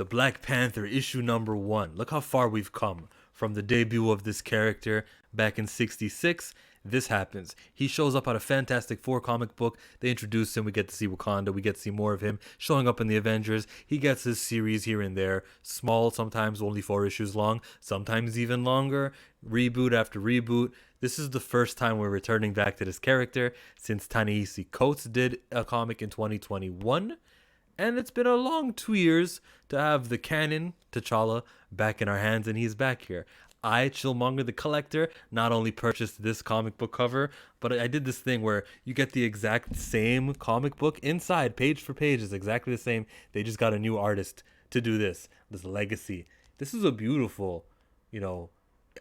The Black Panther issue number 1. Look how far we've come from the debut of this character back in 66. This happens. He shows up at a Fantastic Four comic book. They introduce him. We get to see Wakanda. We get to see more of him showing up in the Avengers. He gets his series here and there. Small, sometimes only 4 issues long, sometimes even longer. Reboot after reboot. This is the first time we're returning back to this character since Ta-Nehisi Coates did a comic in 2021. And it's been a long 2 years to have the canon T'Challa back in our hands, and he's back here. I, Chillmonger the Collector, not only purchased this comic book cover, but I did this thing where you get the exact same comic book inside, page for page. It's exactly the same. They just got a new artist to do this legacy. This is a beautiful,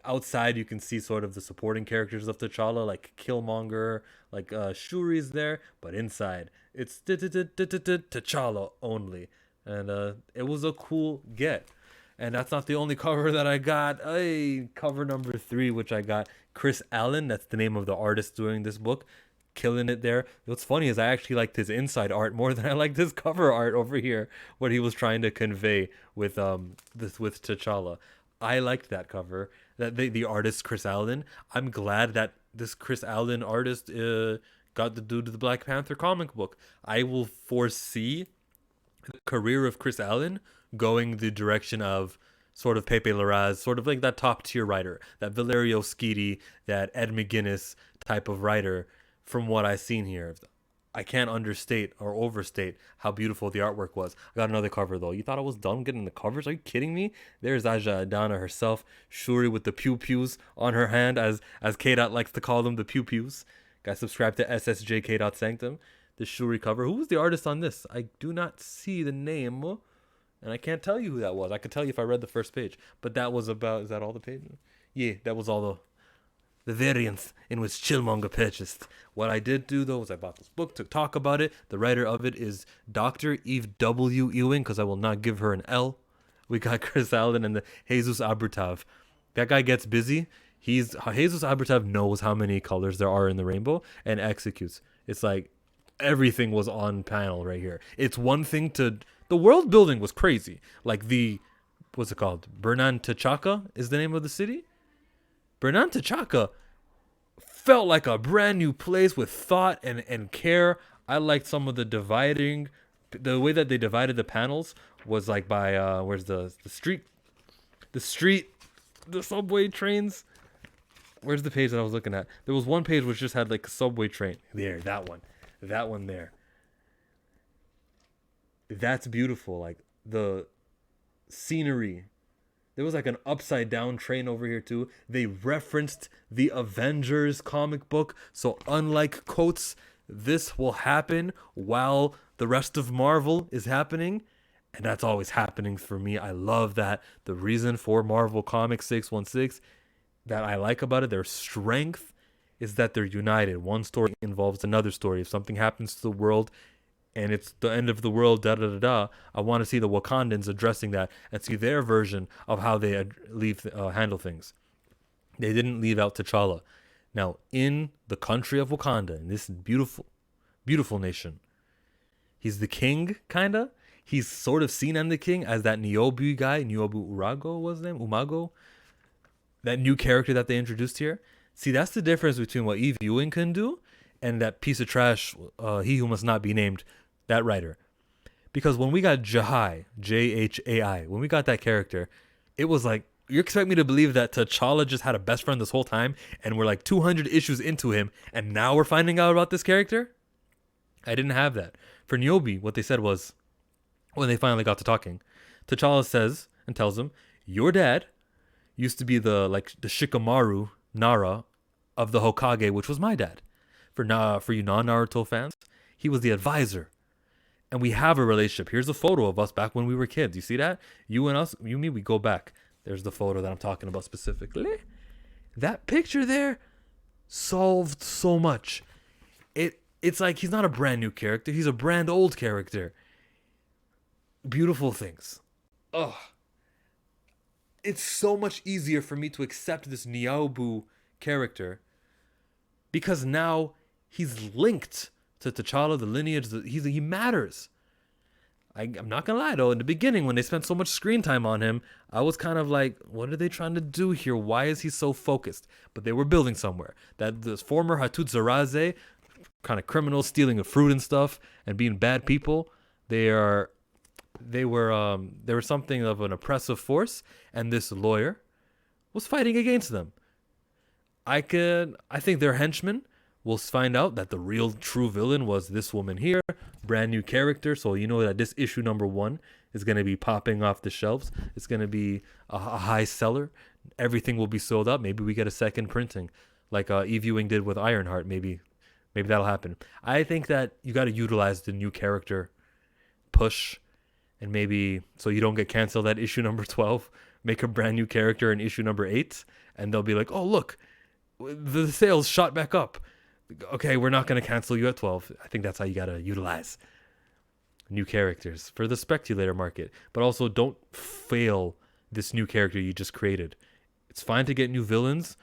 outside you can see sort of the supporting characters of T'Challa, like Killmonger, like Shuri's there, but inside it's T'Challa only. And it was a cool get. And that's not the only cover that I got. Cover number 3, which I got Chris Allen. That's the name of the artist doing this book. Killing it there. What's funny is I actually liked his inside art more than I liked his cover art over here, what he was trying to convey with with T'Challa. I liked that cover. That the artist Chris Allen. I'm glad that this Chris Allen artist got to do the Black Panther comic book. I will foresee the career of Chris Allen going the direction of sort of Pepe Larraz, sort of like that top tier writer, that Valerio Schiti, that Ed McGuinness type of writer. From what I've seen here, I can't understate or overstate how beautiful the artwork was. I got another cover though. You thought I was done getting the covers? Are you kidding me? There's Aja Adana herself, Shuri with the pew pews on her hand, as K-Dot likes to call them, the pew pews. Guys, subscribe to SSJK Sanctum. The Shuri cover. Who was the artist on this? I do not see the name, and I can't tell you who that was. I could tell you if I read the first page, but that was about. Is that all the pages? Yeah, that was all the variants in which Chillmonger purchased. What I did do though was I bought this book to talk about it. The writer of it is Dr. Eve W. Ewing, because I will not give her an L. We got Chris Allen and the Jesus Aburtov. That guy gets busy. Jesus Aburtov knows how many colors there are in the rainbow and executes. It's like everything was on panel right here. It's one thing to the world building was crazy. Like what's it called? Bernan T'Chaka is the name of the city. Bernan T'Chaka felt like a brand new place with thought and care. I liked some of the way that they divided the panels was like by where's the subway trains. Where's the page that I was looking at? There was one page which just had like a subway train. There, that one there. That's beautiful. Like the scenery. There was like an upside down train over here too. They referenced the Avengers comic book. So unlike Coates, this will happen while the rest of Marvel is happening. And that's always happening for me. I love that. The reason for Marvel Comics 616 that I like about it, their strength, is that they're united. One story involves another story. If something happens to the world and it's the end of the world, I want to see the Wakandans addressing that and see their version of how they handle things. They didn't leave out T'Challa. Now, in the country of Wakanda, in this beautiful, beautiful nation, he's the king, kind of. He's sort of seen as the king as that Niobe guy. Niobe Urago was his name? Umago? That new character that they introduced here. See, that's the difference between what Eve Ewing can do and that piece of trash, He Who Must Not Be Named, that writer. Because when we got Jahai, Jhai, when we got that character, it was like, you expect me to believe that T'Challa just had a best friend this whole time and we're like 200 issues into him and now we're finding out about this character? I didn't have that. For Niobe, what they said was, when they finally got to talking, T'Challa says and tells him, your dad used to be the Shikamaru Nara of the Hokage, which was my dad. For you non-Naruto fans, he was the advisor. And we have a relationship. Here's a photo of us back when we were kids. You see that? You and me, we go back. There's the photo that I'm talking about specifically. That picture there solved so much. It's like he's not a brand new character. He's a brand old character. Beautiful things. Ugh. It's so much easier for me to accept this Niaobu character because now he's linked to T'Challa, the lineage. He matters. I'm not gonna lie though, in the beginning when they spent so much screen time on him, I was kind of like, what are they trying to do here? Why is he so focused? But they were building somewhere. That this former Hattusaraze, kind of criminals stealing a fruit and stuff and being bad people, they are they were something of an oppressive force, and this lawyer was fighting against them. I think their henchmen will find out that the real true villain was this woman here, brand new character. So you know that this issue number 1 is going to be popping off the shelves. It's going to be a high seller. Everything will be sold out. Maybe we get a second printing, like Ewing did with Ironheart. Maybe that'll happen. I think that you got to utilize the new character push, and maybe so you don't get canceled at issue number 12. Make a brand new character in issue number 8, and they'll be like, oh look, the sales shot back up. Okay, we're not going to cancel you at 12. I think that's how you got to utilize new characters for the speculator market. But also don't fail this new character you just created. It's fine to get new villains,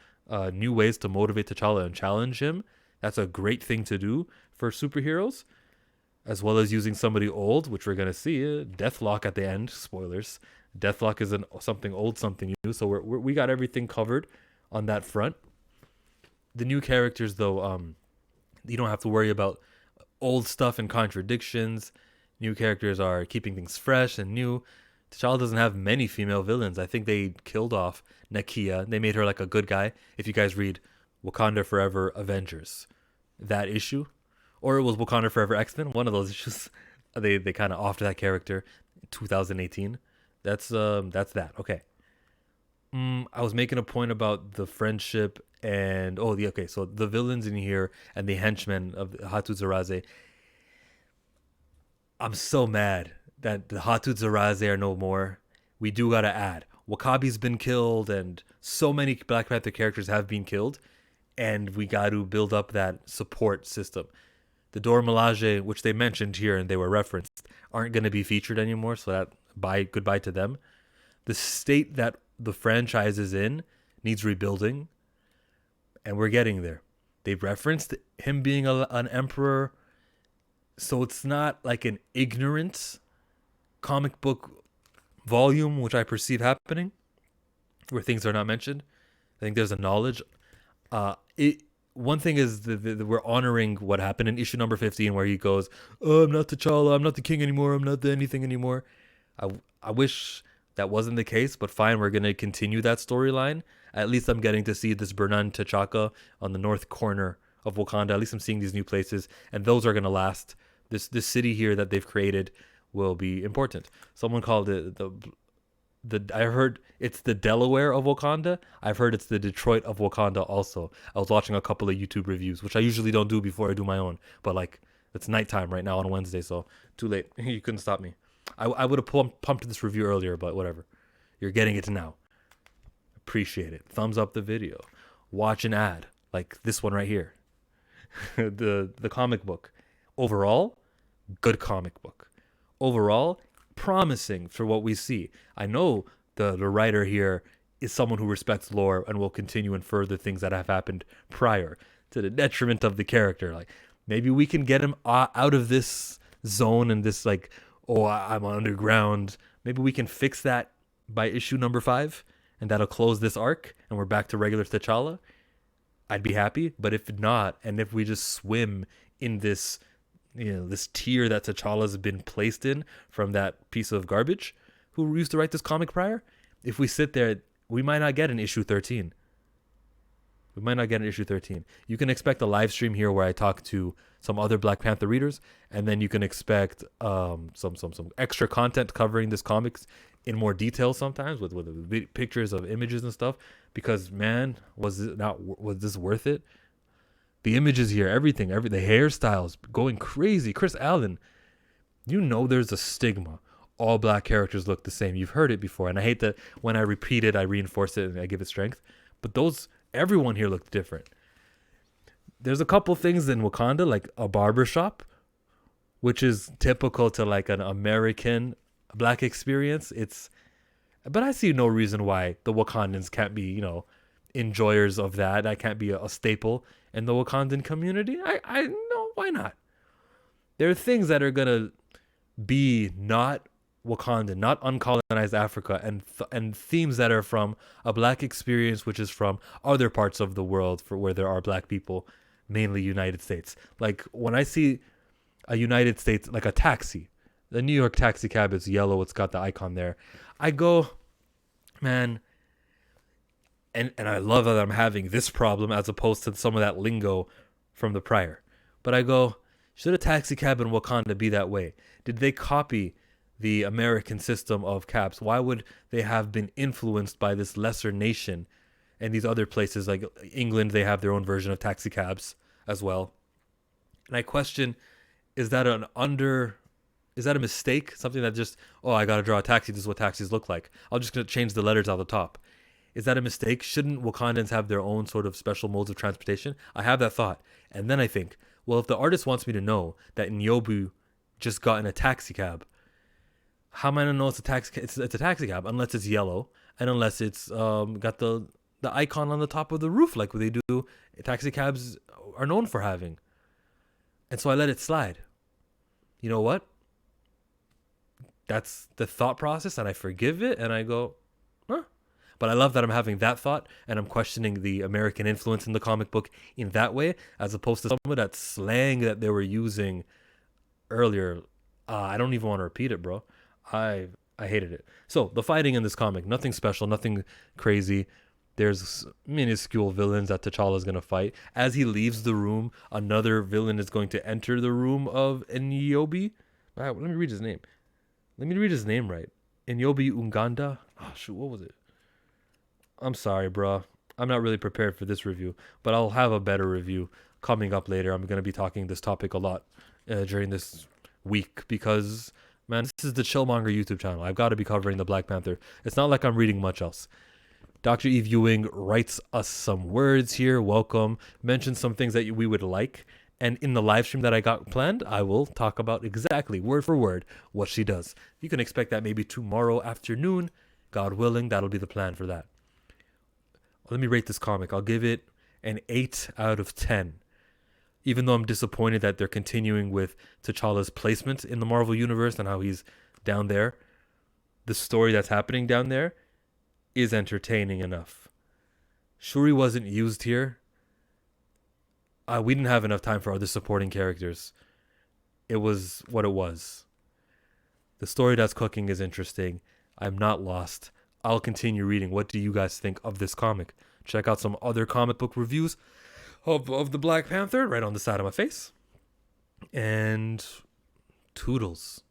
new ways to motivate T'Challa and challenge him. That's a great thing to do for superheroes, as well as using somebody old, which we're going to see. Deathlock at the end. Spoilers. Deathlock is something old, something new. So we got everything covered on that front. The new characters, though, you don't have to worry about old stuff and contradictions. New characters are keeping things fresh and new. T'Challa doesn't have many female villains. I think they killed off Nakia. They made her like a good guy. If you guys read Wakanda Forever Avengers, that issue, or it was Wakanda Forever X-Men, one of those issues, they kind of offed that character in 2018. That's that. Okay. I was making a point about the friendship and so the villains in here and the henchmen of Hattusaraze. I'm so mad that the Hattusaraze are no more. We do gotta add, Wakabi's been killed, and so many Black Panther characters have been killed, and we got to build up that support system. The Dora Milaje, which they mentioned here and they were referenced, aren't going to be featured anymore, so that goodbye to them. The state that the franchise is in needs rebuilding, and we're getting there. They've referenced him being an emperor, so it's not like an ignorant comic book volume, which I perceive happening, where things are not mentioned. I think there's a knowledge. One thing is that we're honoring what happened in issue number 15, where he goes, "Oh, I'm not T'Challa, I'm not the king anymore, I'm not the anything anymore." I wish that wasn't the case, but fine, we're gonna continue that storyline. At least I'm getting to see this Bernan T'Chaka on the north corner of Wakanda. At least I'm seeing these new places, and those are gonna last. This city here that they've created will be important. Someone called it I heard it's the Delaware of Wakanda. I've heard it's the Detroit of Wakanda also. I was watching a couple of YouTube reviews, which I usually don't do before I do my own. But like, it's nighttime right now on Wednesday, so too late. You couldn't stop me. I would have pumped this review earlier, but whatever. You're getting it now. Appreciate it. Thumbs up the video. Watch an ad like this one right here. the comic book. Overall, good comic book. Overall, promising for what we see. I know the writer here is someone who respects lore and will continue and further things that have happened prior, to the detriment of the character. Like, maybe we can get him out of this zone and this like, oh, I'm underground. Maybe we can fix that by issue number 5, and that'll close this arc and we're back to regular T'Challa. I'd be happy. But if not, and if we just swim in this, this tier that T'Challa's been placed in from that piece of garbage who used to write this comic prior, if we sit there, we might not get an issue 13. We might not get an issue 13. You can expect a live stream here where I talk to some other Black Panther readers, and then you can expect some extra content covering this comics in more detail sometimes with pictures of images and stuff. Because man, was this worth it? The images here, everything, the hairstyles going crazy. Chris Allen, there's a stigma. All black characters look the same. You've heard it before, and I hate that when I repeat it, I reinforce it and I give it strength. But everyone here looked different. There's a couple things in Wakanda, like a barbershop, which is typical to like an American black experience. But I see no reason why the Wakandans can't be, enjoyers of that. That can't be a staple in the Wakandan community. I know, why not? There are things that are gonna be not Wakanda, not uncolonized Africa, and themes that are from a black experience, which is from other parts of the world for where there are black people, mainly United States. Like when I see a United States, like a taxi, the New York taxi cab is yellow, it's got the icon there. I go, man, and I love that I'm having this problem as opposed to some of that lingo from the prior. But I go, should a taxi cab in Wakanda be that way? Did they copy the American system of cabs? Why would they have been influenced by this lesser nation and these other places like England? They have their own version of taxi cabs as well. And I question, is that is that a mistake? Something that just, oh, I gotta draw a taxi, this is what taxis look like. I'm just gonna change the letters on the top. Is that a mistake? Shouldn't Wakandans have their own sort of special modes of transportation? I have that thought. And then I think, well, if the artist wants me to know that Nyobu just got in a taxi cab, how am I gonna know it's a taxi? It's a taxi cab unless it's yellow and unless it's got the icon on the top of the roof like they do. Taxi cabs are known for having. And so I let it slide. You know what? That's the thought process, and I forgive it, and I go, huh? But I love that I'm having that thought, and I'm questioning the American influence in the comic book in that way, as opposed to some of that slang that they were using earlier. I don't even want to repeat it, bro. I hated it. So the fighting in this comic, nothing special, nothing crazy. There's minuscule villains that T'Challa's going to fight. As he leaves the room, another villain is going to enter the room of Nyobi. Let me read his name. Let me read his name right. Nyobi Uganda. Oh, shoot, what was it? I'm sorry, bro. I'm not really prepared for this review, but I'll have a better review coming up later. I'm going to be talking this topic a lot during this week because, man, this is the Chillmonger YouTube channel. I've got to be covering the Black Panther. It's not like I'm reading much else. Dr. Eve Ewing writes us some words here. Welcome. Mentions some things that we would like. And in the live stream that I got planned, I will talk about exactly, word for word, what she does. You can expect that maybe tomorrow afternoon. God willing, that'll be the plan for that. Let me rate this comic. I'll give it an 8 out of 10. Even though I'm disappointed that they're continuing with T'Challa's placement in the Marvel Universe and how he's down there, the story that's happening down there is entertaining enough. Shuri wasn't used here. We didn't have enough time for other supporting characters. It was what it was. The story that's cooking is interesting. I'm not lost. I'll continue reading. What do you guys think of this comic? Check out some other comic book reviews of the Black Panther right on the side of my face. And toodles.